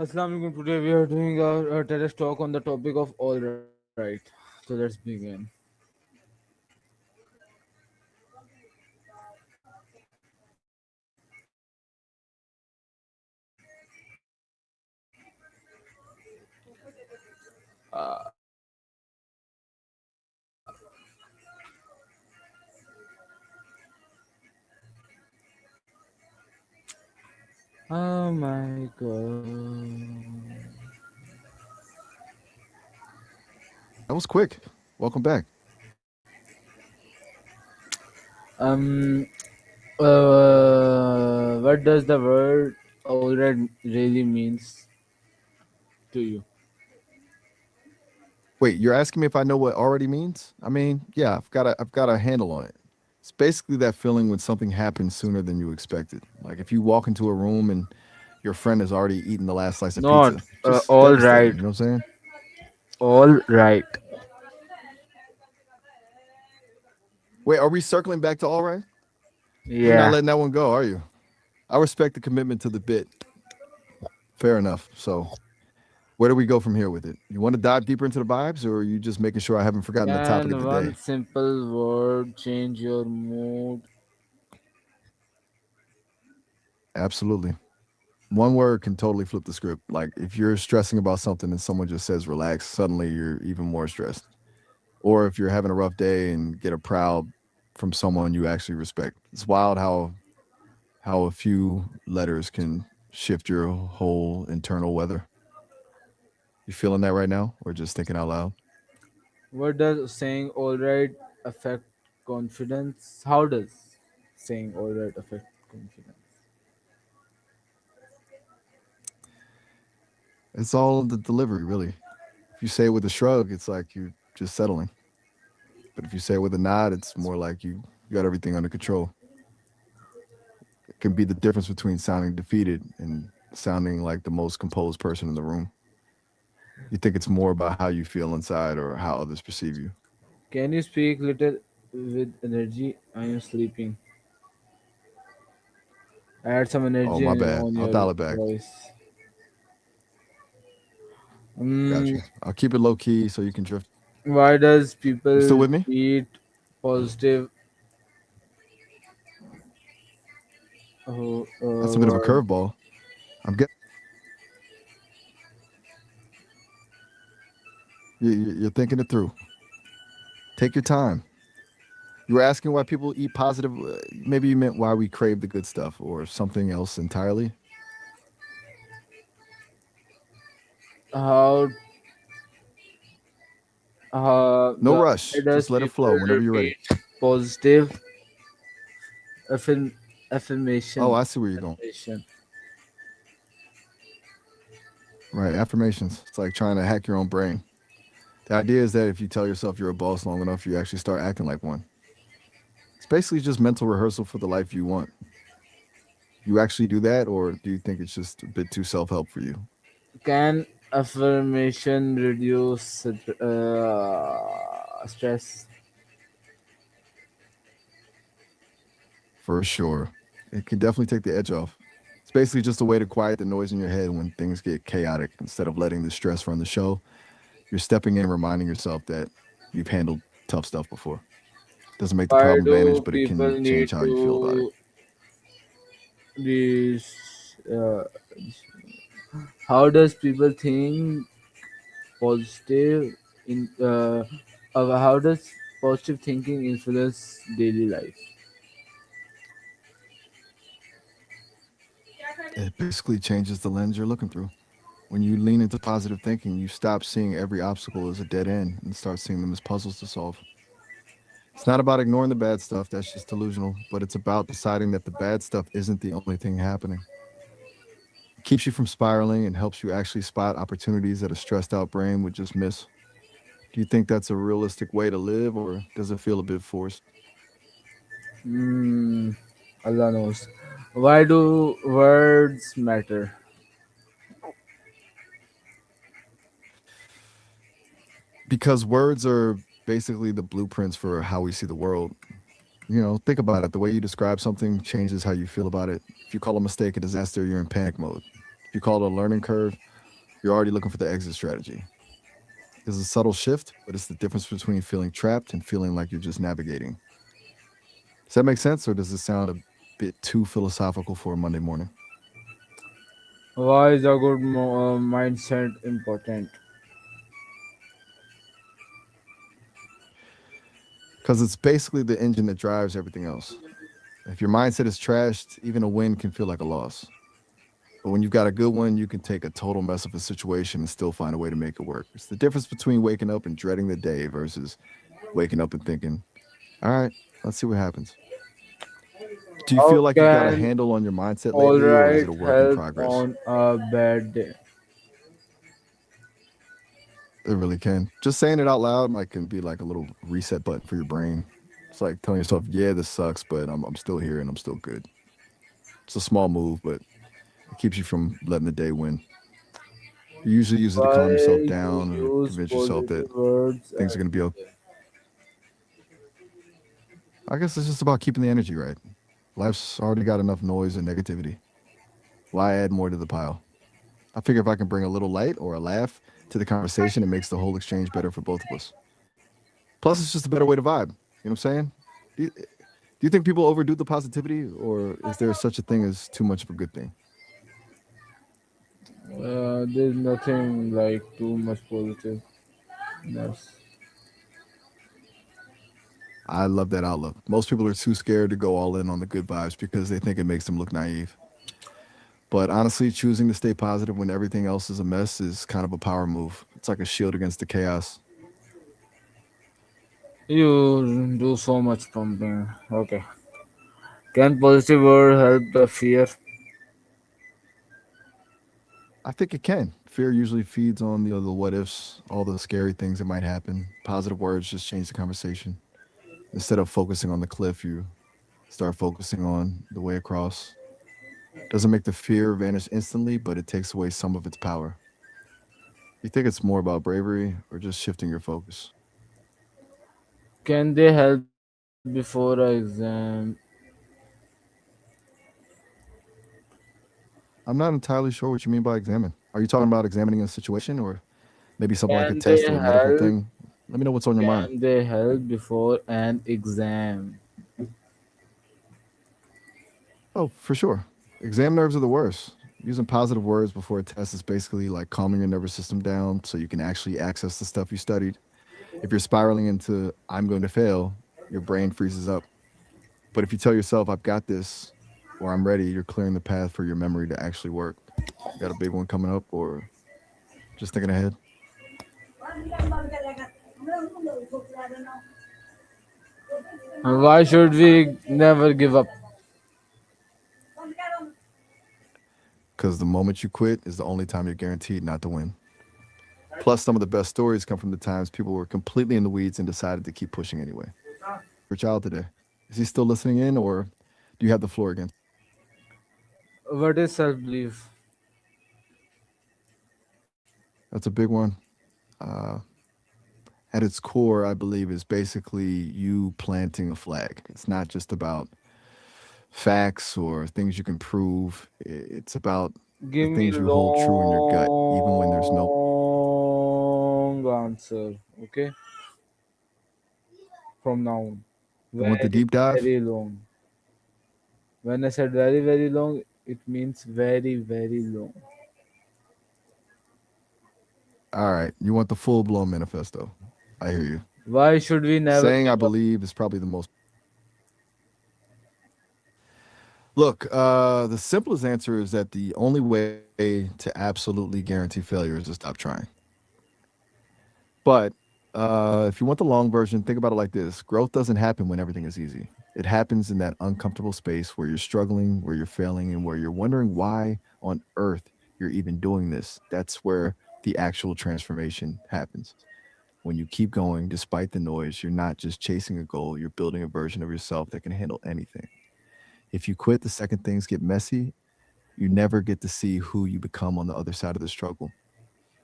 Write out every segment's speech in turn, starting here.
Assalamu alaikum. Today we are doing a TEDx talk on the topic of all right. So let's begin. Oh my god. That was quick. Welcome back. Um. What does the word all right really means to you? Wait, you're asking me if I know what already means? I mean, yeah, I've got a handle on it. It's basically that feeling when something happens sooner than you expected. Like if you walk into a room and your friend has already eaten the last slice of Not pizza. Just all devastating, right. you know what I'm saying? All right. Wait, are we circling back to all right? You're not Yeah. letting that one go, are you? I respect the commitment to the bit. Fair enough. So, where do we go from here with it? You want to dive deeper into the vibes or are you just making sure I haven't forgotten the topic of Can the one day? simple word change your mood? Absolutely. One word can totally flip the script. Like if you're stressing about something and someone just says relax, suddenly you're even more stressed. Or if you're having a rough day and get a proud from someone you actually respect. It's wild how a few letters can shift your whole internal weather. You feeling that right now or just thinking out loud? What does saying all right affect confidence? How does saying all right affect confidence? It's all the delivery, really. If you say it with a shrug, it's like you're just settling. But if you say it with a nod, it's more like you got everything under control. It can be the difference between sounding defeated and sounding like the most composed person in the room. You think it's more about how you feel inside or how others perceive you. Can you speak little with energy? I am sleeping. Add some Oh, energy my and bad. on I'll your dial it back. voice. Got Mm, you. I'll keep it low key so you can drift. why does You still people with me? eat positive That's a bit of a word? curveball. I'm getting you're thinking it through. Take your time. You were asking why people eat positive. Maybe you meant why we crave the good stuff or something else entirely. How No why rush. does Just let it people flow whenever you're ready. repeat positive affirm, Oh, affirmation? I see where you're going. Affirmation. Right. Affirmations. It's like trying to hack your own brain. The idea is that if you tell yourself you're a boss long enough, you actually start acting like one. It's basically just mental rehearsal for the life you want. You actually do that, or do you think it's just a bit too self help for you? Can affirmation reduce stress? For sure. It can definitely take the edge off. It's basically just a way to quiet the noise in your head when things get chaotic. Instead of letting the stress run the show, you're stepping in and reminding yourself that you've handled tough stuff before. Doesn't make the Why problem vanish, do but it people can need change how you feel about it. to this? How does people think positive in? How does positive thinking influence daily life? It basically changes the lens you're looking through. When you lean into positive thinking, you stop seeing every obstacle as a dead end and start seeing them as puzzles to solve. It's not about ignoring the bad stuff, that's just delusional, but it's about deciding that the bad stuff isn't the only thing happening. It keeps you from spiraling and helps you actually spot opportunities that a stressed out brain would just miss. Do you think that's a realistic way to live or does it feel a bit forced? Hmm. Allah knows. Why do words matter? Because words are basically the blueprints for how we see the world. You know, think about it. The way you describe something changes how you feel about it. If you call a mistake a disaster, you're in panic mode. If you call it a learning curve, you're already looking for the exit strategy. It's a subtle shift, but it's the difference between feeling trapped and feeling like you're just navigating. Does that make sense, or does it sound a bit too philosophical for a Monday morning? Why is a good mindset important? Because it's basically the engine that drives everything else. If your mindset is trashed, even a win can feel like a loss. But when you've got a good one, you can take a total mess of a situation and still find a way to make it work. It's the difference between waking up and dreading the day versus waking up and thinking, all right, let's see what happens. Do you How feel like you've got a can handle on your mindset lately, or is it alright a work in help progress? on a bad day? It really can. Just saying it out loud might can be like a little reset button for your brain. It's like telling yourself, yeah, this sucks, but I'm still here and I'm still good. It's a small move, but it keeps you from letting the day win. You usually use it to Why calm yourself you down or use convince yourself that positive words things are going to be okay. every day? I guess it's just about keeping the energy right. Life's already got enough noise and negativity. Why add more to the pile? I figure if I can bring a little light or a laugh to the conversation, it makes the whole exchange better for both of us. Plus, it's just a better way to vibe. You know what I'm saying? Do you think people overdo the positivity, or is there such a thing as too much of a good thing? There's nothing like too much positiveness. I love that outlook. Most people are too scared to go all in on the good vibes because they think it makes them look naive. But honestly, choosing to stay positive when everything else is a mess is kind of a power move. It's like a shield against the chaos. You do so much pumping. Okay. Can positive word help the fear? I think it can. Fear usually feeds on the what ifs, all the scary things that might happen. Positive words just change the conversation. Instead of focusing on the cliff, you start focusing on the way across. Doesn't make the fear vanish instantly, but it takes away some of its power. You think it's more about bravery or just shifting your focus? Can they help before an exam? I'm not entirely sure what you mean by examine. Are you talking about examining a situation or maybe something like a Can they test or a medical help? thing? Let me know what's on your mind. Can they help before an exam? Oh, for sure. Exam nerves are the worst. Using positive words before a test is basically like calming your nervous system down so you can actually access the stuff you studied. If you're spiraling into, I'm going to fail, your brain freezes up. But if you tell yourself, I've got this, or I'm ready, you're clearing the path for your memory to actually work. You got a big one coming up, or just thinking ahead? Why should we never give up? Because the moment you quit is the only time you're guaranteed not to win. Plus, some of the best stories come from the times people were completely in the weeds and decided to keep pushing anyway. Your child today, is he still listening in, or do you have the floor again? What is self belief? That's a big one. Uh, at its core, I believe, is basically you planting a flag. It's not just about facts or things you can prove. It's about the Give me things you hold true in your gut, even when there's no. long answer. Okay, from now on. You want the Very, deep dive? very long. When I said very, very long, it means very, very long. All right. You want the full blown manifesto? I hear you. Why should we never Saying I give up? believe is probably the most. Look, the simplest answer is that the only way to absolutely guarantee failure is to stop trying. But if you want the long version, think about it like this: growth doesn't happen when everything is easy. It happens in that uncomfortable space where you're struggling, where you're failing, and where you're wondering why on earth you're even doing this. That's where the actual transformation happens. When you keep going despite the noise, you're not just chasing a goal, you're building a version of yourself that can handle anything. If you quit the second things get messy, you never get to see who you become on the other side of the struggle.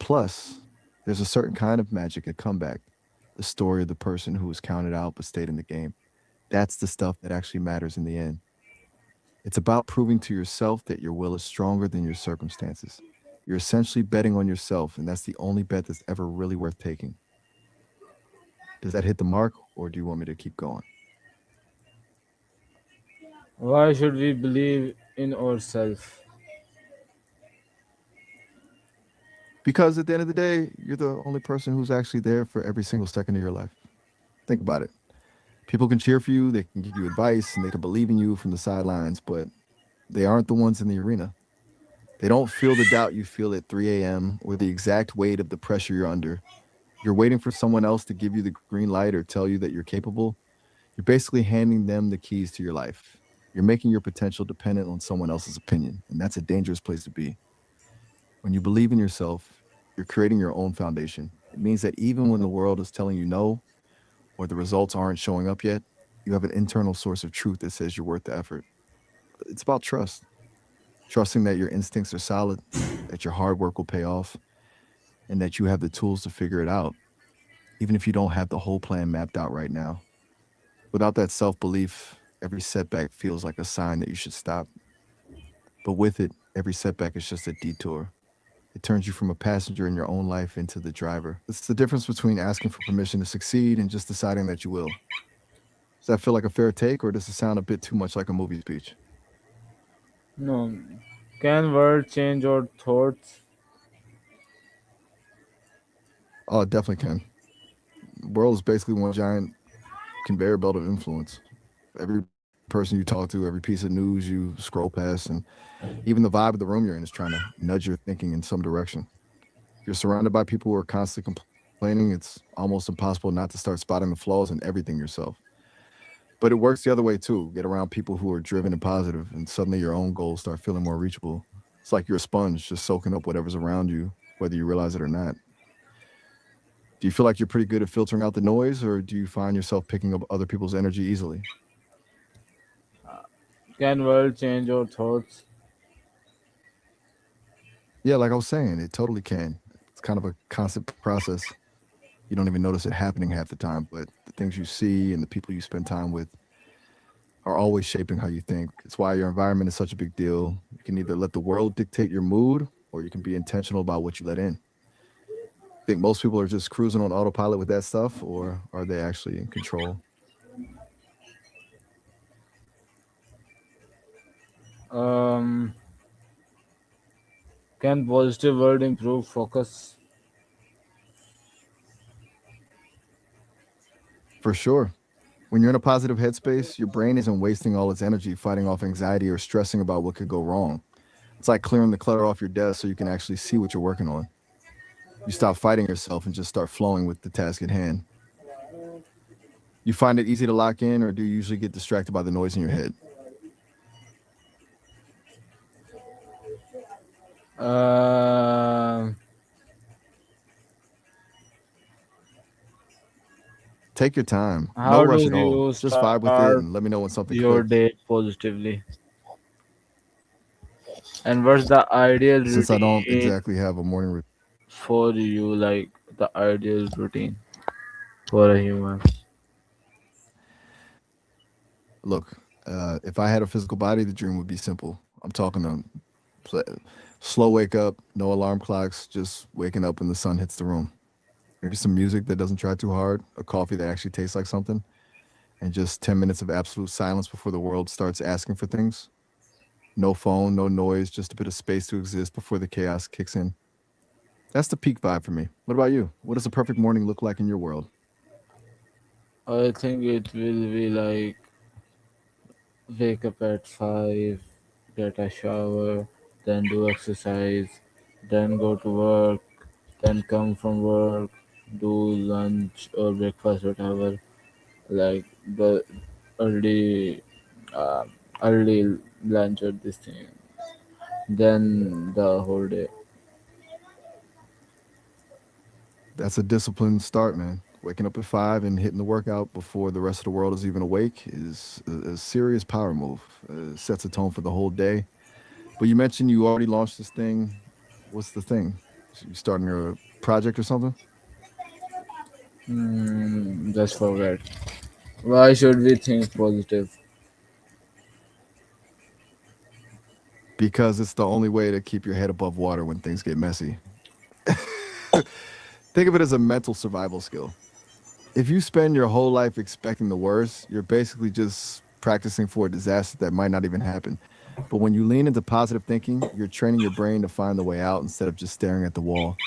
Plus, there's a certain kind of magic at comeback, the story of the person who was counted out but stayed in the game. That's the stuff that actually matters in the end. It's about proving to yourself that your will is stronger than your circumstances. You're essentially betting on yourself, and that's the only bet that's ever really worth taking. Does that hit the mark, or do you want me to keep going? Why should we believe in ourselves? Because at the end of the day, you're the only person who's actually there for every single second of your life. Think about it. People can cheer for you, they can give you advice, and they can believe in you from the sidelines, but they aren't the ones in the arena. They don't feel the doubt you feel at 3 a.m. or the exact weight of the pressure you're under. You're waiting for someone else to give you the green light or tell you that you're capable. You're basically handing them the keys to your life. You're making your potential dependent on someone else's opinion, and that's a dangerous place to be. When you believe in yourself, you're creating your own foundation. It means that even when the world is telling you no or the results aren't showing up yet, you have an internal source of truth that says you're worth the effort. It's about trust, trusting that your instincts are solid, that your hard work will pay off, and that you have the tools to figure it out, even if you don't have the whole plan mapped out right now. Without that self belief, every setback feels like a sign that you should stop. But with it, every setback is just a detour. It turns you from a passenger in your own life into the driver. It's the difference between asking for permission to succeed and just deciding that you will. Does that feel like a fair take, or does it sound a bit too much like a movie speech? No. Can words change our thoughts? Oh, it definitely can. The world is basically one giant conveyor belt of influence. Every person you talk to, every piece of news you scroll past, and even the vibe of the room you're in is trying to nudge your thinking in some direction. If you're surrounded by people who are constantly complaining, it's almost impossible not to start spotting the flaws in everything yourself. But it works the other way too. Get around people who are driven and positive, and suddenly your own goals start feeling more reachable. It's like you're a sponge just soaking up whatever's around you, whether you realize it or not. Do you feel like you're pretty good at filtering out the noise, or do you find yourself picking up other people's energy easily? Can words change our thoughts? Yeah, like I was saying, it totally can. It's kind of a constant process. You don't even notice it happening half the time, but the things you see and the people you spend time with are always shaping how you think. It's why your environment is such a big deal. You can either let the world dictate your mood, or you can be intentional about what you let in. Think most people are just cruising on autopilot with that stuff, or are they actually in control? Um, can positive word improve focus? For sure. When you're in a positive headspace, your brain isn't wasting all its energy fighting off anxiety or stressing about what could go wrong. It's like clearing the clutter off your desk so you can actually see what you're working on. You stop fighting yourself and just start flowing with the task at hand. You find it easy to lock in, or do you usually get distracted by the noise in your head? Uh, Take your time. No how do rush at all. you Just vibe with it start and let me know when something your clicks. day positively? And what's the ideal Since I don't routine exactly have a morning routine, for you? Like the ideal routine for a human? look, if I had a physical body, the dream would be simple. I'm talking to slow wake up, no alarm clocks, just waking up when the sun hits the room. Maybe some music that doesn't try too hard, a coffee that actually tastes like something, and just 10 minutes of absolute silence before the world starts asking for things. No phone, no noise, just a bit of space to exist before the chaos kicks in. That's the peak vibe for me. What about you? What does a perfect morning look like in your world? I think it will be like wake up at 5, get a shower, then do exercise, then go to work, then come from work, do lunch or breakfast, whatever, like the early, uh, early lunch or this thing, then the whole day. That's a disciplined start, man. Waking up at 5 and hitting the workout before the rest of the world is even awake is a serious power move. Sets a tone for the whole day. But you mentioned you already launched this thing. What's the thing? You starting a project or something? Just forget. Why should we think positive? because it's the only way to keep your head above water when things get messy. Think of it as a mental survival skill. If you spend your whole life expecting the worst, you're basically just practicing for a disaster that might not even happen. But when you lean into positive thinking, you're training your brain to find the way out instead of just staring at the wall.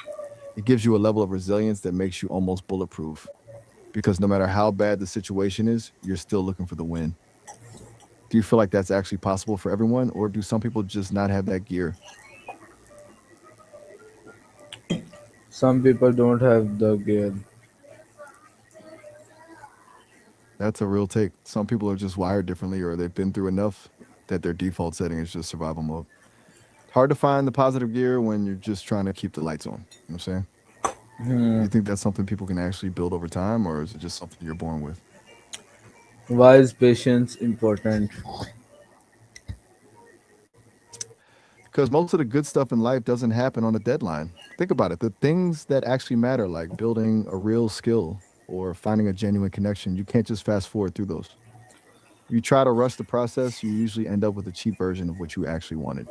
It gives you a level of resilience that makes you almost bulletproof because no matter how bad the situation is, you're still looking for the win. Do you feel like that's actually possible for everyone, or do some people just not have that gear? Some people don't have the gear. That's a real take. Some people are just wired differently, or they've been through enough that their default setting is just survival mode. It's hard to find the positive gear when you're just trying to keep the lights on. You know what I'm saying? Do Hmm. you think that's something people can actually build over time, or is it just something you're born with? Why is patience important? Because most of the good stuff in life doesn't happen on a deadline. Think about it. The things that actually matter, like building a real skill or finding a genuine connection, you can't just fast forward through those. If you try to rush the process, you usually end up with a cheap version of what you actually wanted.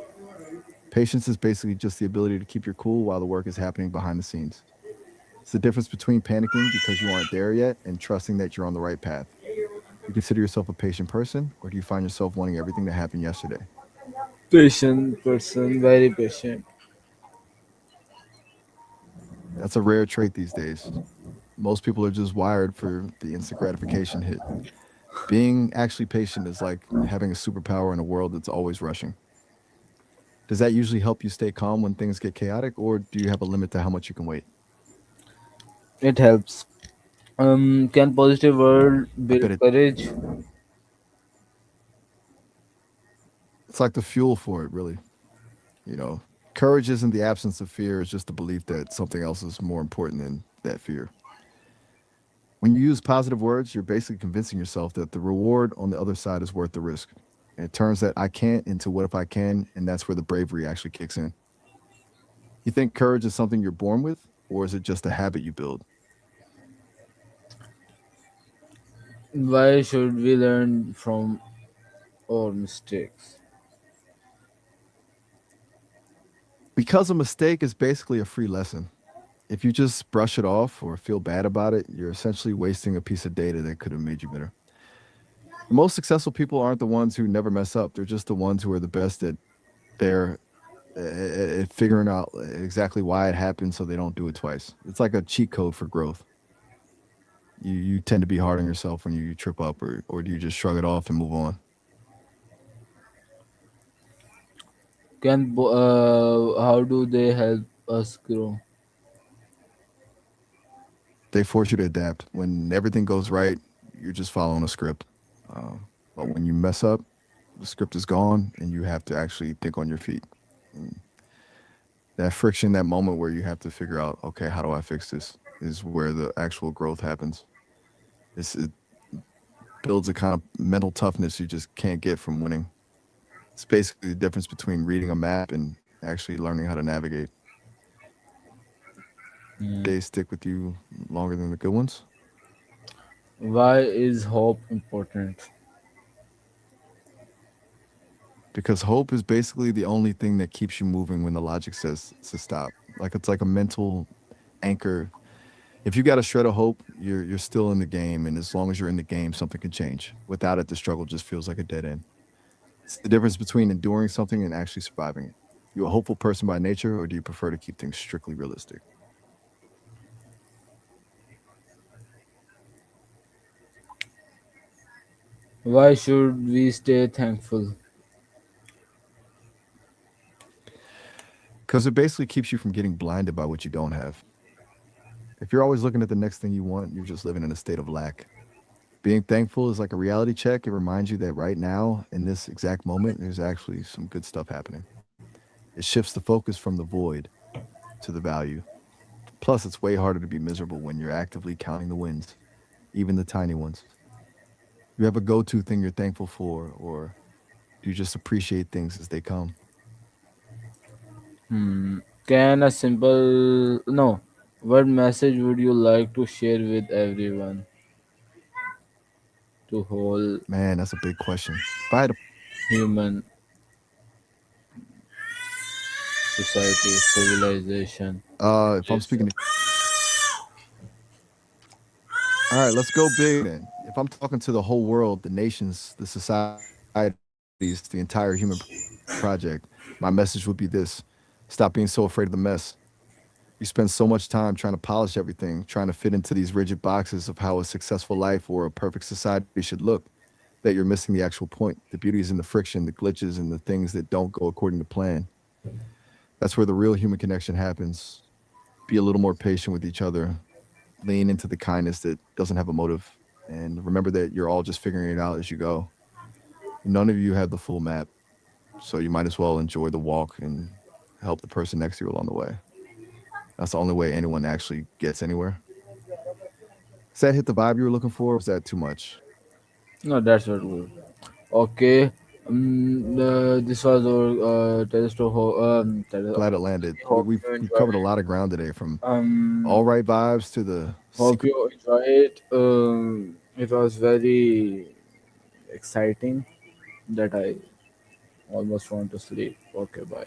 Patience is basically just the ability to keep your cool while the work is happening behind the scenes. It's the difference between panicking because you aren't there yet and trusting that you're on the right path. You consider yourself a patient person, or do you find yourself wanting everything to happen yesterday? Patient person, very patient. That's a rare trait these days. Most people are just wired for the instant gratification hit. Being actually patient is like having a superpower in a world that's always rushing. Does that usually help you stay calm when things get chaotic, or do you have a limit to how much you can wait? It helps. Can positive word I build bet courage? it's like the fuel for it, really. You know, courage isn't the absence of fear, it's just the belief that something else is more important than that fear. When you use positive words, you're basically convincing yourself that the reward on the other side is worth the risk. And it turns that I can't into what if I can, and that's where the bravery actually kicks in. You think courage is something you're born with, or is it just a habit you build? Why should we learn from our mistakes? Because a mistake is basically a free lesson. If you just brush it off or feel bad about it, you're essentially wasting a piece of data that could have made you better. The most successful people aren't the ones who never mess up. They're just the ones who are the best at their at figuring out exactly why it happened so they don't do it twice. It's like a cheat code for growth. You tend to be hard on yourself when you trip up, or do you just shrug it off and move on? How do they help us grow? They force you to adapt. When everything goes right, you're just following a script. But when you mess up, the script is gone and you have to actually think on your feet. And that friction, that moment where you have to figure out, okay, how do I fix this, is where the actual growth happens. It builds a kind of mental toughness you just can't get from winning. It's basically the difference between reading a map and actually learning how to navigate. Bad Hmm. days stick with you longer than the good ones Why is hope important? because hope is basically the only thing that keeps you moving when the logic says to stop. Like it's like a mental anchor. If you got a shred of hope, you're still in the game, and as long as you're in the game, something can change. Without it, the struggle just feels like a dead end. It's the difference between enduring something and actually surviving it. You a hopeful person by nature, or do you prefer to keep things strictly realistic? Why should we stay thankful? Because it basically keeps you from getting blinded by what you don't have. If you're always looking at the next thing you want, you're just living in a state of lack. Being thankful is like a reality check. It reminds you that right now, in this exact moment, there's actually some good stuff happening. It shifts the focus from the void to the value. Plus, it's way harder to be miserable when you're actively counting the wins, even the tiny ones. You have a go to thing you're thankful for, or do you just appreciate things as they come? Can a simple no? What message would you like to share with everyone to whole Man, that's a big question. If I had to human? society, civilization. If I'm speaking, all right, let's go big then. If I'm talking to the whole world, the nations, the societies, the entire human project, my message would be this: stop being so afraid of the mess. You spend so much time trying to polish everything, trying to fit into these rigid boxes of how a successful life or a perfect society should look, that you're missing the actual point. The beauty is in the friction, the glitches, and the things that don't go according to plan. That's where the real human connection happens. Be a little more patient with each other. Lean into the kindness that doesn't have a motive. And remember that you're all just figuring it out as you go. None of you have the full map. So you might as well enjoy the walk and help the person next to you along the way. That's the only way anyone actually gets anywhere. Does that hit the vibe you were looking for? Or was that too much? No, that's not good. Okay. This was our Glad it landed. We, hope we've you we've enjoy covered a it. lot of ground today, from Um, all right vibes to the Hope secret. you enjoy it. It was very exciting that I almost want to sleep. Okay, bye.